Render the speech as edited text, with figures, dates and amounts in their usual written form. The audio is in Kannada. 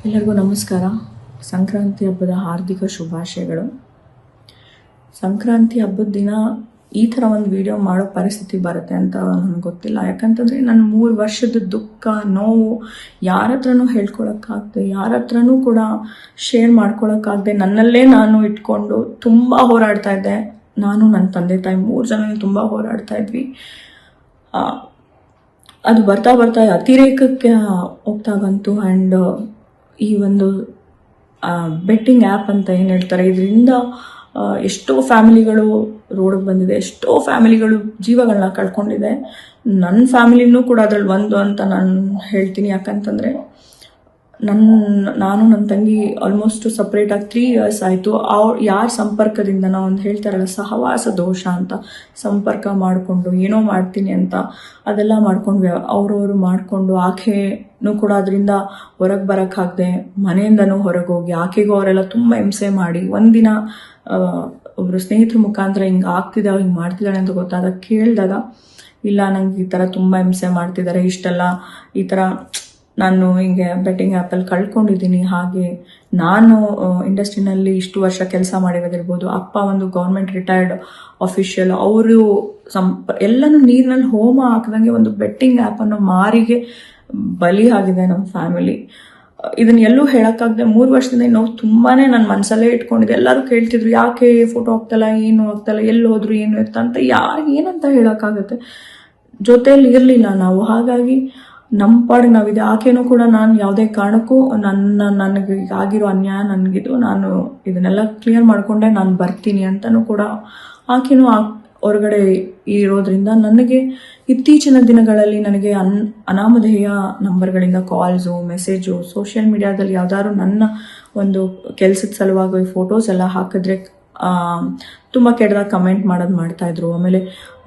ಎಲ್ಲರಿಗೂ ನಮಸ್ಕಾರ. ಸಂಕ್ರಾಂತಿ ಹಬ್ಬದ ಹಾರ್ದಿಕ ಶುಭಾಶಯಗಳು. ಸಂಕ್ರಾಂತಿ ಹಬ್ಬದ ದಿನ ಈ ಥರ ಒಂದು ವಿಡಿಯೋ ಮಾಡೋ ಪರಿಸ್ಥಿತಿ ಬರುತ್ತೆ ಅಂತ ನನಗೆ ಗೊತ್ತಿಲ್ಲ. ಯಾಕಂತಂದರೆ ನನ್ನ 3 ವರ್ಷದ ದುಃಖ ನೋವು ಯಾರ ಹತ್ರನೂ ಹೇಳ್ಕೊಳಕ್ಕಾಗದೆ, ಯಾರ ಹತ್ರನೂ ಕೂಡ ಶೇರ್ ಮಾಡ್ಕೊಳಕ್ಕಾಗದೆ ನನ್ನಲ್ಲೇ ನಾನು ಇಟ್ಕೊಂಡು ತುಂಬ ಹೋರಾಡ್ತಾ ಇದ್ದೆ. ನಾನು, ನನ್ನ ತಂದೆ ತಾಯಿ 3 ಜನ ತುಂಬ ಹೋರಾಡ್ತಾ ಇದ್ವಿ. ಅದು ಬರ್ತಾ ಬರ್ತಾ ಅತಿರೇಕಕ್ಕೆ ಹೋಗ್ತಾ ಬಂತು. ಆ್ಯಂಡ್ ಈ ಒಂದು ಬೆಟ್ಟಿಂಗ್ ಆ್ಯಪ್ ಅಂತ ಏನು ಹೇಳ್ತಾರೆ, ಇದರಿಂದ ಎಷ್ಟೋ ಫ್ಯಾಮಿಲಿಗಳು ರೋಡಿಗೆ ಬಂದಿದೆ, ಎಷ್ಟೋ ಫ್ಯಾಮಿಲಿಗಳು ಜೀವಗಳನ್ನ ಕಳ್ಕೊಂಡಿದೆ. ನನ್ನ ಫ್ಯಾಮಿಲಿನೂ ಕೂಡ ಅದರಲ್ಲಿ ಒಂದು ಅಂತ ನಾನು ಹೇಳ್ತೀನಿ. ಯಾಕಂತಂದರೆ ನಾನು ನನ್ನ ತಂಗಿ ಆಲ್ಮೋಸ್ಟ್ ಸಪ್ರೇಟಾಗಿ 3 ಇಯರ್ಸ್ ಆಯಿತು. ಯಾರ ಸಂಪರ್ಕದಿಂದ ನಾವು ಒಂದು ಹೇಳ್ತಾರಲ್ಲ ಸಹವಾಸ ದೋಷ ಅಂತ, ಸಂಪರ್ಕ ಮಾಡಿಕೊಂಡು ಏನೋ ಮಾಡ್ತೀನಿ ಅಂತ ಅದೆಲ್ಲ ಮಾಡ್ಕೊಂಡ್ವಿ. ಅವ್ರವರು ಮಾಡಿಕೊಂಡು ಆಕೆನೂ ಕೂಡ ಅದರಿಂದ ಹೊರಗೆ ಬರೋಕ್ಕಾಗದೆ ಮನೆಯಿಂದನೂ ಹೊರಗೆ ಹೋಗಿ ಆಕೆಗೂ ಅವರೆಲ್ಲ ತುಂಬ ಹಿಂಸೆ ಮಾಡಿ ಒಂದಿನ ಒಬ್ಬರು ಸ್ನೇಹಿತರ ಮುಖಾಂತರ ಹಿಂಗೆ ಆಗ್ತಿದ್ದಾವೆ, ಹಿಂಗೆ ಮಾಡ್ತಿದ್ದಾಳೆ ಅಂತ ಗೊತ್ತಾದಾಗ ಕೇಳಿದಾಗ, ಇಲ್ಲ ನಂಗೆ ಈ ಥರ ತುಂಬ ಹಿಂಸೆ ಮಾಡ್ತಿದ್ದಾರೆ, ಇಷ್ಟೆಲ್ಲ ಈ ಥರ ನಾನು ಹಿಂಗೆ ಬೆಟ್ಟಿಂಗ್ ಆ್ಯಪಲ್ಲಿ ಕಳ್ಕೊಂಡಿದ್ದೀನಿ. ಹಾಗೆ ನಾನು ಇಂಡಸ್ಟ್ರಿನಲ್ಲಿ ಇಷ್ಟು ವರ್ಷ ಕೆಲಸ ಮಾಡಿರೋದಿರ್ಬೋದು, ಅಪ್ಪ ಒಂದು ಗೌರ್ಮೆಂಟ್ ರಿಟೈರ್ಡ್ ಆಫೀಷಿಯಲ್, ಅವರು ಎಲ್ಲನೂ ನೀರಿನಲ್ಲಿ ಹೋಮ ಹಾಕಿದಂಗೆ ಒಂದು ಬೆಟ್ಟಿಂಗ್ ಆ್ಯಪನ್ನು ಮಾರಿಗೆ ಬಲಿ ಆಗಿದೆ ನಮ್ಮ ಫ್ಯಾಮಿಲಿ. ಇದನ್ನ ಎಲ್ಲೂ ಹೇಳೋಕ್ಕಾಗದೆ 3 ವರ್ಷದಿಂದ ನಾವು ತುಂಬಾ ನನ್ನ ಮನಸ್ಸಲ್ಲೇ ಇಟ್ಕೊಂಡಿದ್ದೆ. ಎಲ್ಲರೂ ಕೇಳ್ತಿದ್ರು, ಯಾಕೆ ಫೋಟೋ ಹಾಕ್ತಲ್ಲ, ಏನು ಆಗ್ತಲ್ಲ, ಎಲ್ಲಿ ಹೋದ್ರು, ಏನು ಇರ್ತ ಅಂತ. ಏನಂತ ಹೇಳೋಕ್ಕಾಗತ್ತೆ, ಜೊತೆಯಲ್ಲಿ ಇರಲಿಲ್ಲ ನಾವು. ಹಾಗಾಗಿ ನಮ್ಮ ಪಾಡಿಗೆ ನಾವಿದೆ. ಆಕೆನೂ ಕೂಡ ನಾನು ಯಾವುದೇ ಕಾರಣಕ್ಕೂ ನನಗೆ ಆಗಿರೋ ಅನ್ಯಾಯ ನನಗಿದು, ನಾನು ಇದನ್ನೆಲ್ಲ ಕ್ಲಿಯರ್ ಮಾಡಿಕೊಂಡೆ ನಾನು ಬರ್ತೀನಿ ಅಂತಲೂ ಕೂಡ ಆಕೆನೂ ಹೊರಗಡೆ ಇರೋದ್ರಿಂದ ನನಗೆ ಇತ್ತೀಚಿನ ದಿನಗಳಲ್ಲಿ ನನಗೆ ಅನಾಮಧೇಯ ನಂಬರ್ಗಳಿಂದ ಕಾಲ್ಸು, ಮೆಸೇಜು, ಸೋಷಿಯಲ್ ಮೀಡಿಯಾದಲ್ಲಿ ಯಾವ್ದಾದ್ರು ನನ್ನ ಒಂದು ಕೆಲಸದ ಸಲುವಾಗಿ ಫೋಟೋಸ್ ಎಲ್ಲ ಹಾಕಿದ್ರೆ ತುಂಬ ಕೆಟ್ಟದಾಗ ಕಮೆಂಟ್ ಮಾಡ್ತಾಯಿದ್ರು. ಆಮೇಲೆ